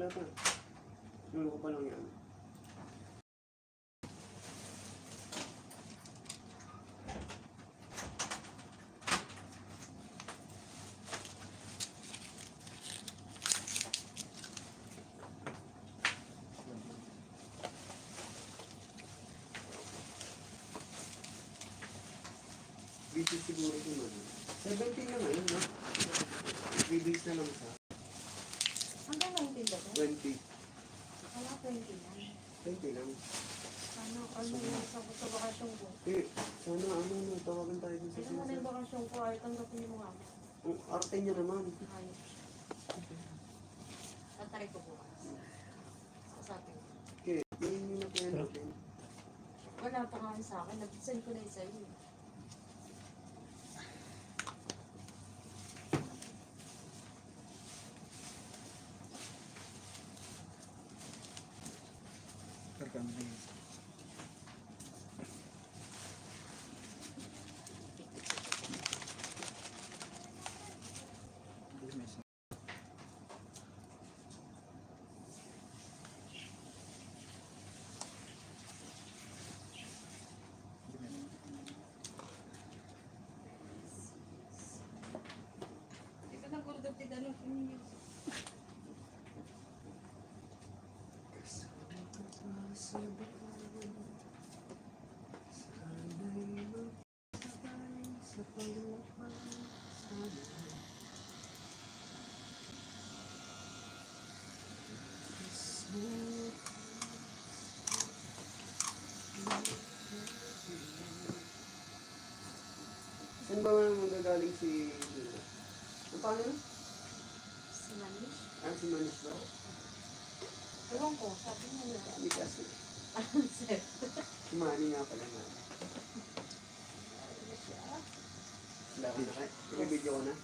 wala pa. Nulo ko pa lang yan. Busy siguro si Mano. 17 na ngayon, no? 3 days na lang sa Hanggang 19 ba ito? 20. Wala 20 lang. 20 lang. Ano yung sa bakasyon ko? Eh, sana ano, tawagan tayo dun sa Ito mo na yung bakasyon ko ay tanggapin mo nga. Ang arte niya naman. Ayos. Tatarik ko bukas. Sa atin. Okay, yun yung na-plan natin. Wala pa nga sa akin. Nag-send ko na yung sa'yo. Ito na gulog ti Danong Pinyo. Saan ba magagaling si... Ang pangalan? Si Manish? Si Manish ba? Ewan ko, sabi mo na. Kami kasi. Sir. Si Manny nga pala nga. Laki na kayo. Ibibidyo ko na.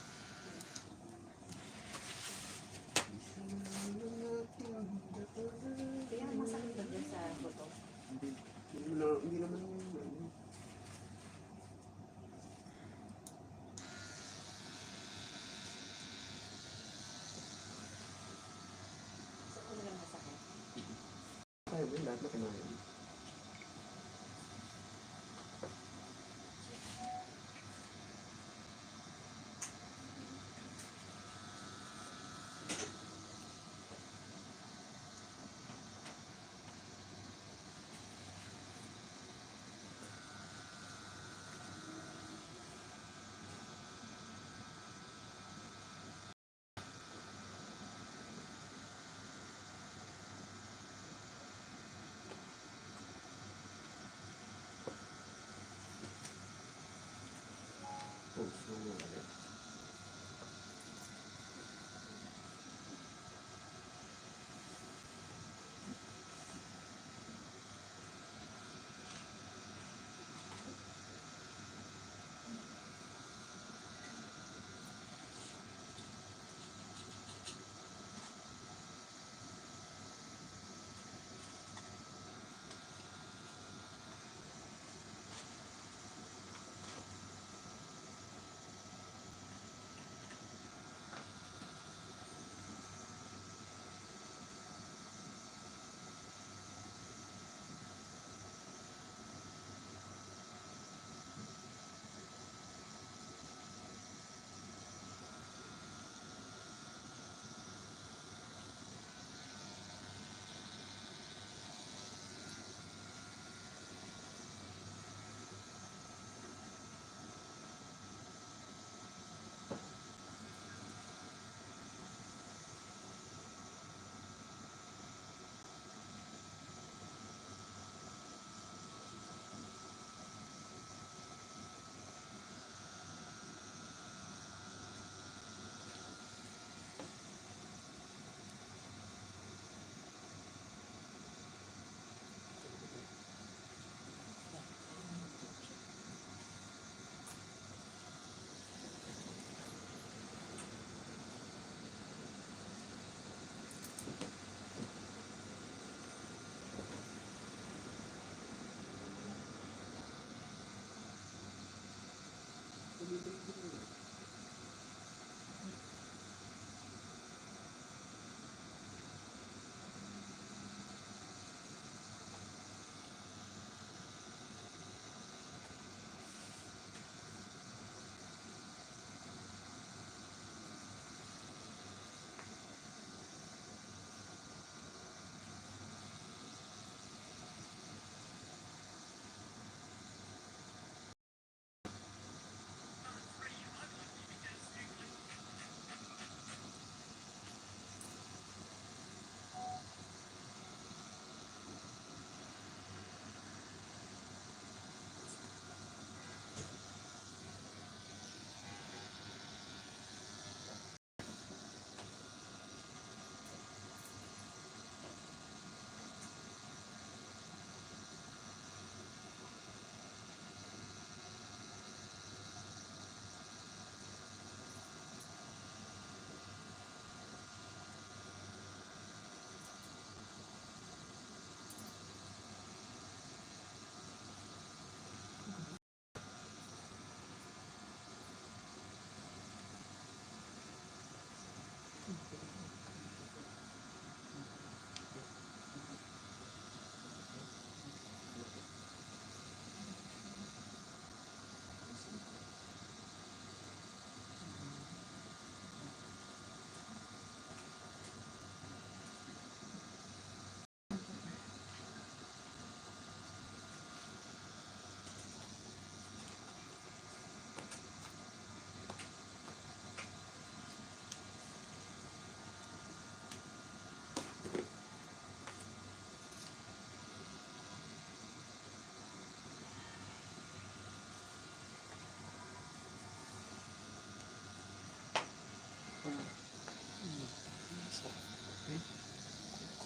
Kaya masakit ba dyan sa buto? Hindi naman yung... Sa ulo lang masakit. Kaya ba yung lahat na kinain?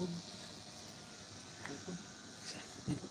Likod. Likod.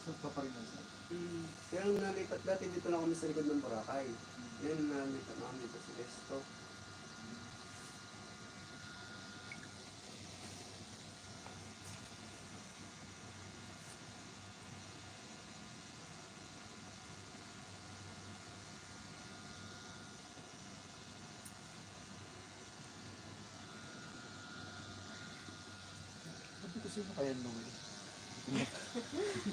Saan ka pa rin nasa? Kaya nung nalipat dati dito lang kami sa likod ng Boracay. Yan, nalipat na kami dito sa Resto. Sabi ko sino kaya Noel?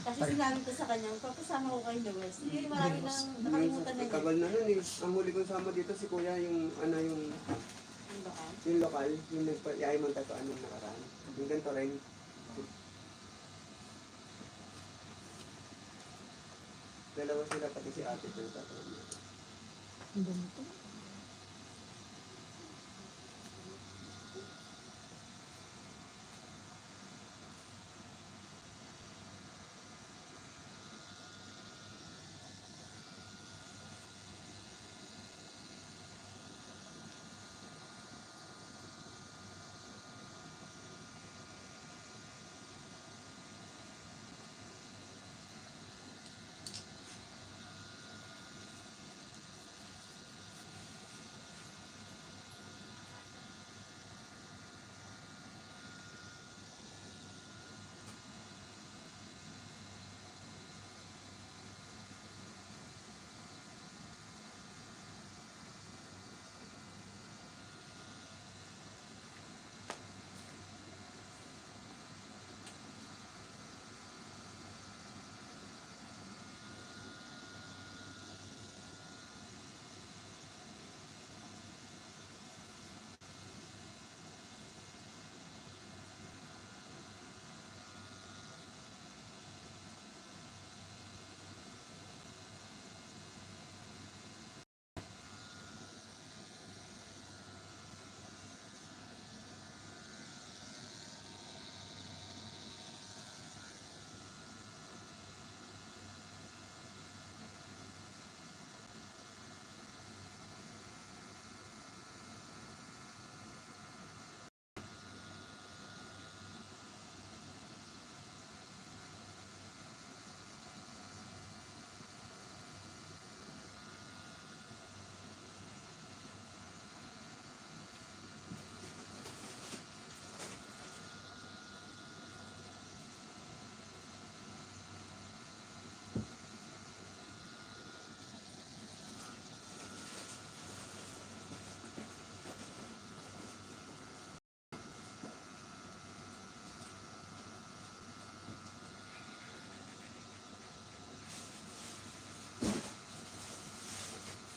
Kasi sinabi ko sa kanya, papasama ko kay Noel. Sige, marami nang nakalimutan na niya. Tagal na nun eh. Ang huli kong sama dito si Kuya yung Yung baka. yung lokal, yung nagpa-yay mong tatuan ng nakaraan. Yung ganito rin. Dalawa sila pati si ate yung tatuan niya. Ang ganito.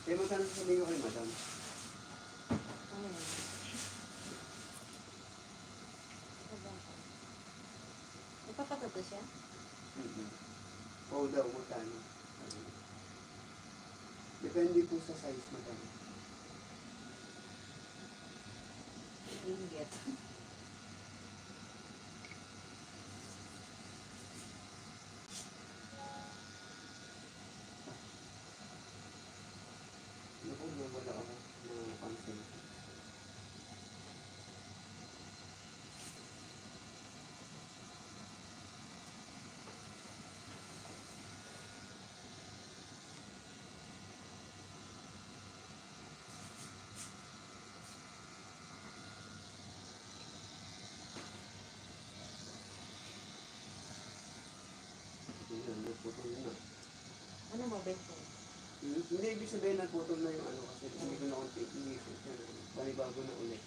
Kaya magkano sasabihin ko kay madam? Ano yun? Nagpapatato siya? Oo daw, magkano? Depende po sa size, madam. Inget. Naku, wala ako na pansin. Yan, nagputol na. Ano mo, Bento? Hindi, ibig sabihin nagputol na yung ano kasi hindi ko na konti. Hindi ko panibago na ulit.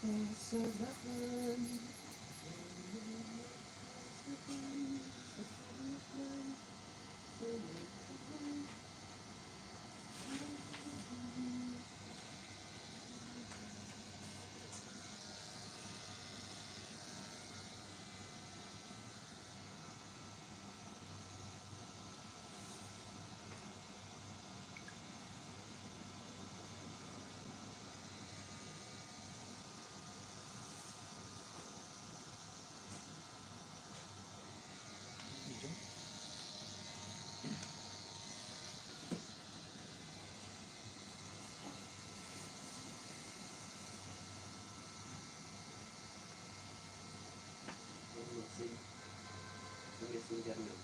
Kasalanan. Mag-save. Sa messenger nyo.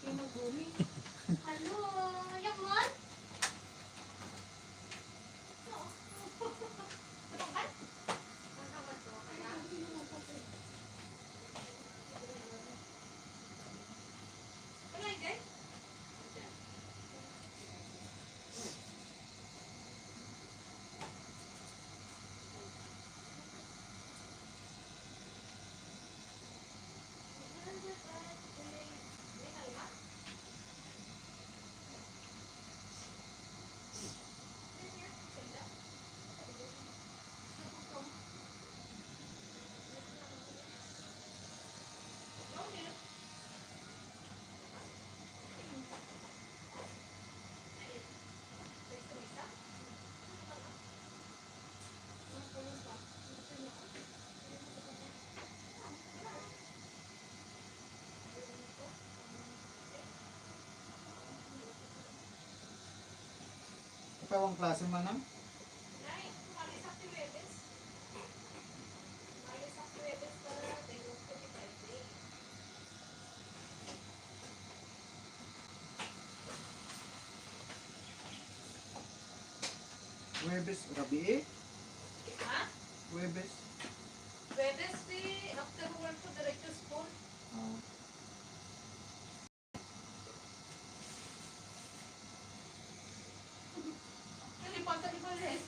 Kinagumi. Hello, Yakmon? Ikaw ang klase manang? Huwebes, gabi eh? Ha? Huwebes. Wednesday, after work ko, diretso school. Ah. Nalipatan ko ulit.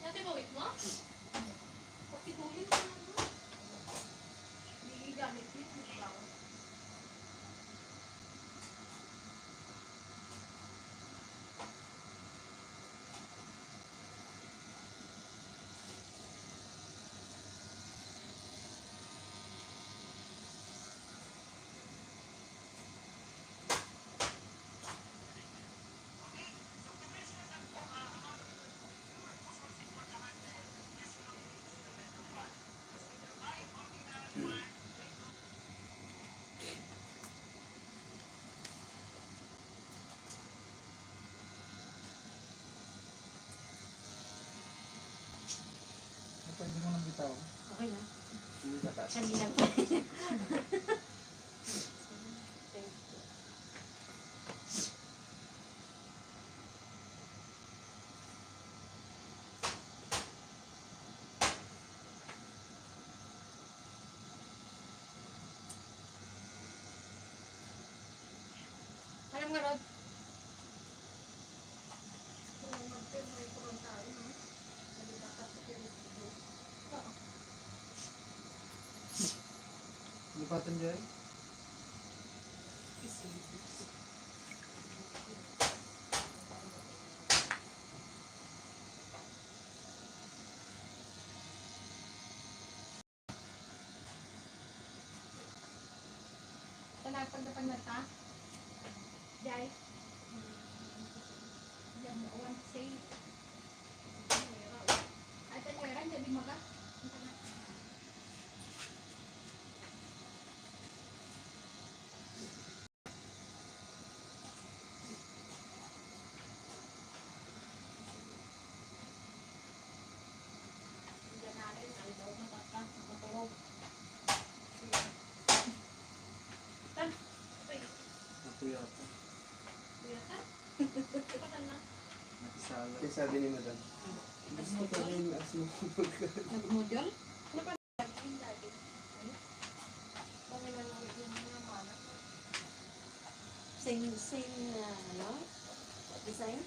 Nanti bawit mo? Pagtitulin ko lang mo. Hindi gamit yun. Hindi bawat. tao. Okay na. Hindi ka taas. Kanina pa. Alam nga, Rod? Lipatan dyan. Talapag na panata. Jai. Diyan mo, one say. Ay, tanyaran, jadi maga. Natuya ako. Nakisala. Kaya sabi ni madam, gusto ko rin as mo. Nag-module? Same, ano? Design?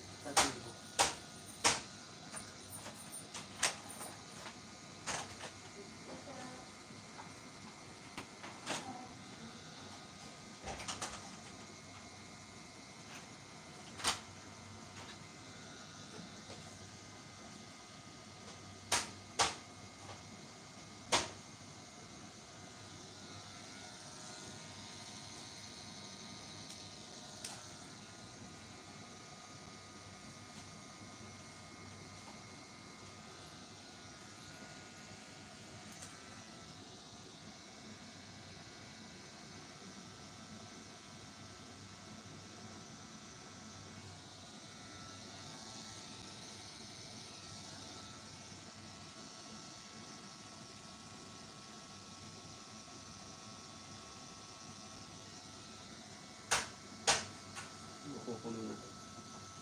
Makukulo na.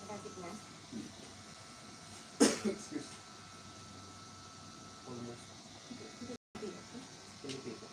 Nakakit na? Excuse. Almost. Pilipino.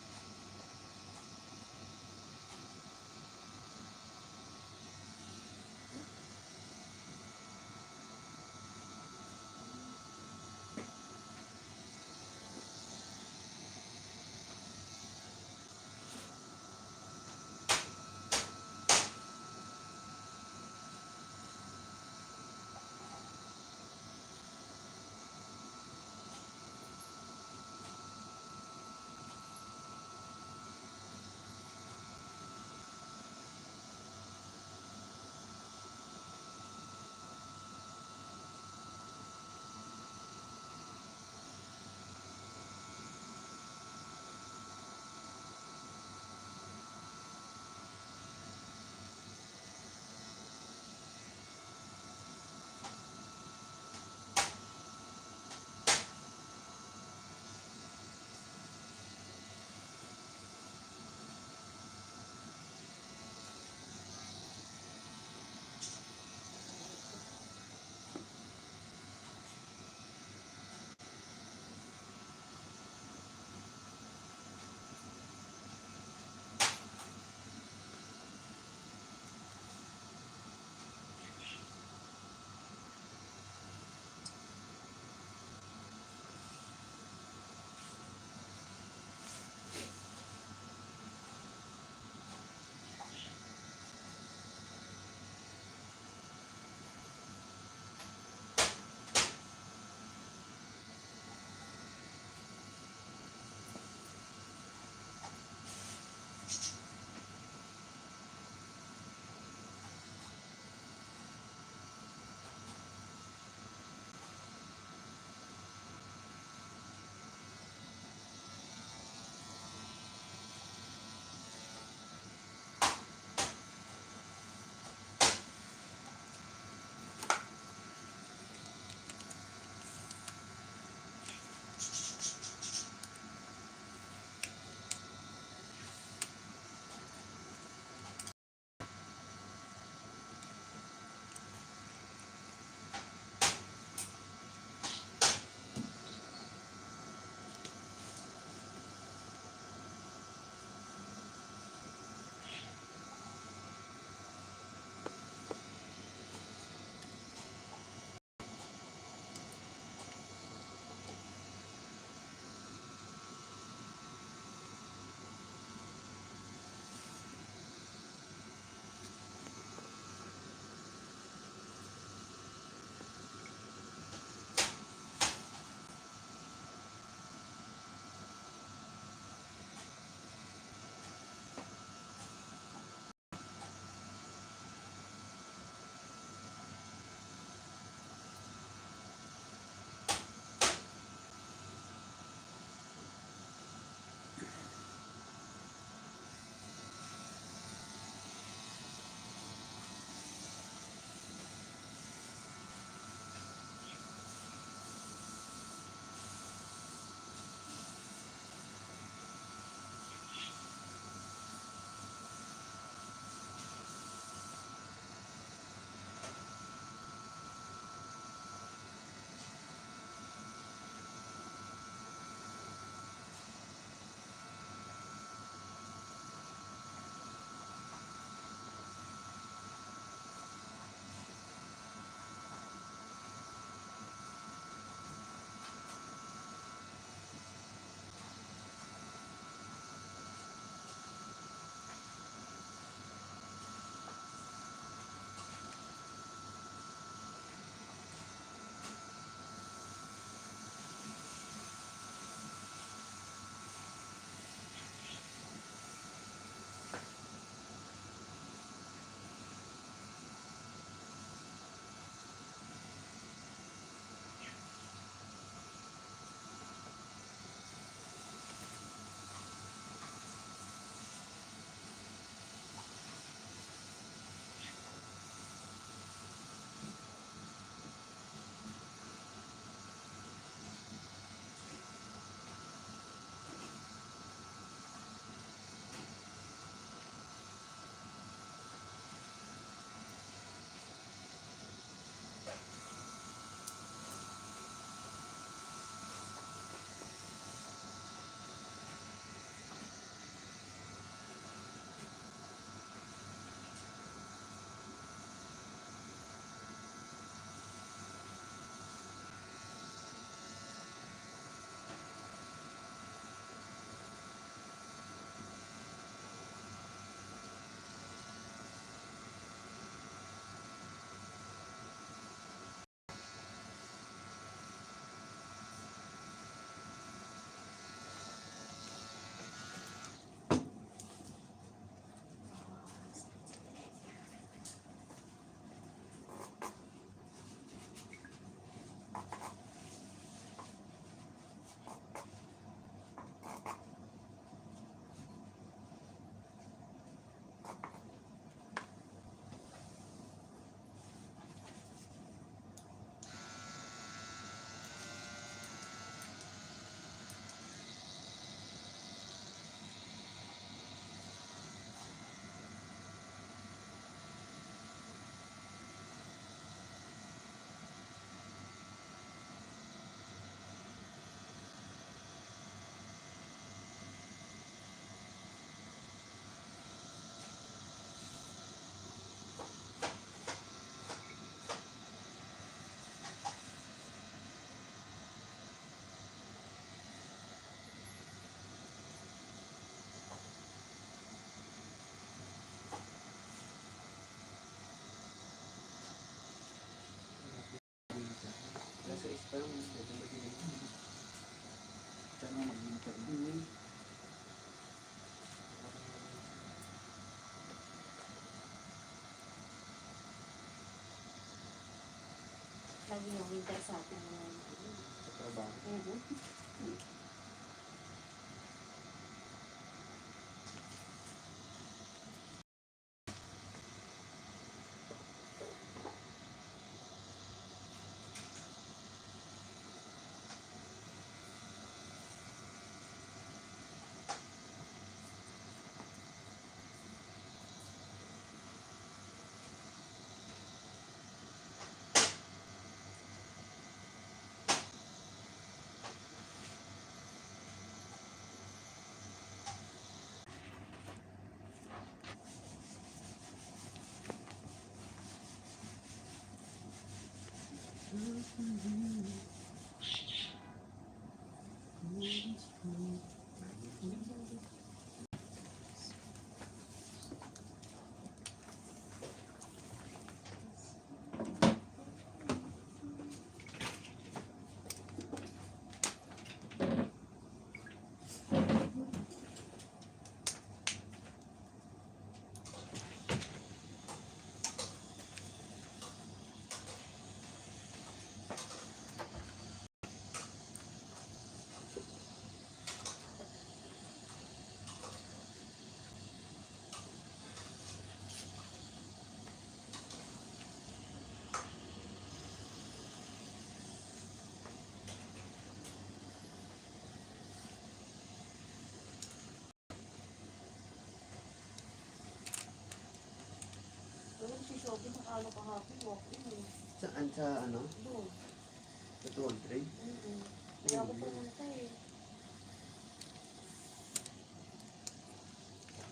yung winter sa atin na Sa trabaho. Pero si Shobi nakalo kahapon, walk-in eh. Saan? Sa ano? Doon. Sa 203? Kaya ako pumunta eh.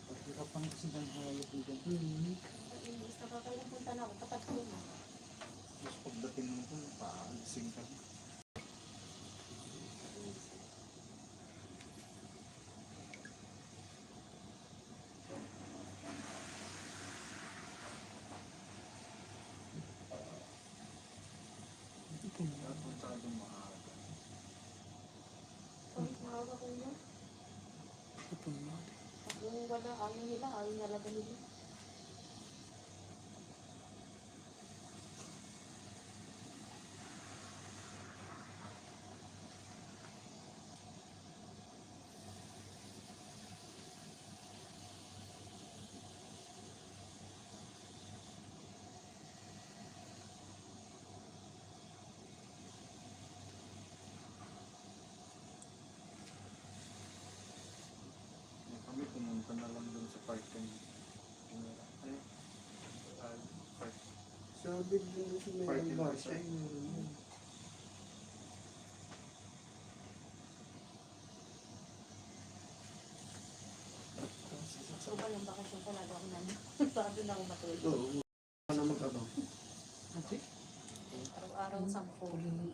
Pagkakapan kasi ng halap dyan. Imbis nakakailang punta na ako, tapat ko na. Tapos pagdating mo ko, paalising ka. At masyadong maaga. Pag maaga ko yun. Kung wala, ayaw nila, ayaw nalaga nila. Kami pumunta na lang dun sa parking. Ay, park. Sabi din sa may Parking bar lot, siya. eh. So ba yung bakasyon talaga ako nan? Bago na ako matulog. Oo. Ano magkabang? Araw-araw 10. Okay na?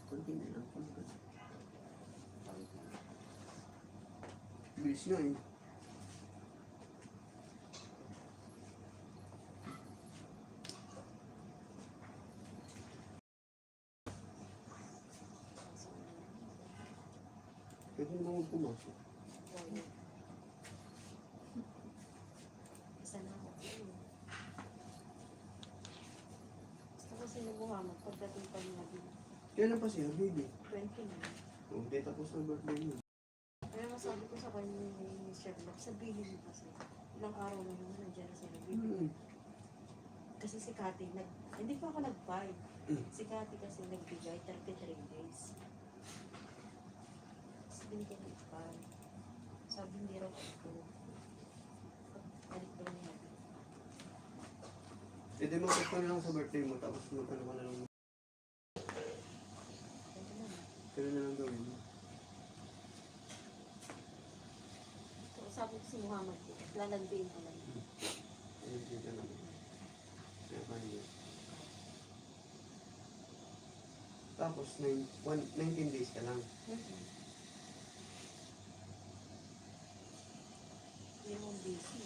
Kunti na lang. Bilis nga eh. Pwede naman pumasok. Isa na ako. Gusto ko sinubuhamag pagdating pa niya din. Kailan pa siya, baby? 20 na. Oh, di tapos na birthday niya. Kaya masabi ko sa kanya ni Sherlock, sabihin mo kasi. Ilang araw na yun, nandiyan na sila. Kasi si Cathy, hindi pa ako nag-5. Si Cathy kasi nagbigay 33 days. Tapos binigyan ng 5. Sabi hindi raw ako. Balik daw niya. E di mag-text na lang sa birthday mo, tapos magkano ka na lang. Ganito na. Kailan na lang gawin mo. So, sabi ko si Muhammad, lalandiin ko lang. Ayun, hindi ka naman. Kaya kanya. Tapos, 19 days ka lang. Hindi mo busy.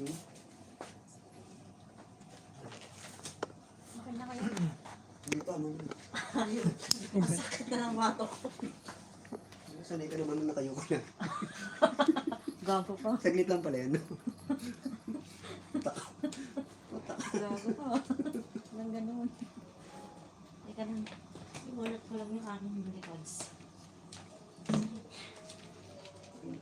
Hmm? Okay na kayo. Dito, ano? Masakit na ng bato ko. Sanay ka naman na nakayo ko na. Gago pa. Saglit lang pala yan. Gago pa. Nang ganun. Teka lang. Iwalot ko lang yung aking records.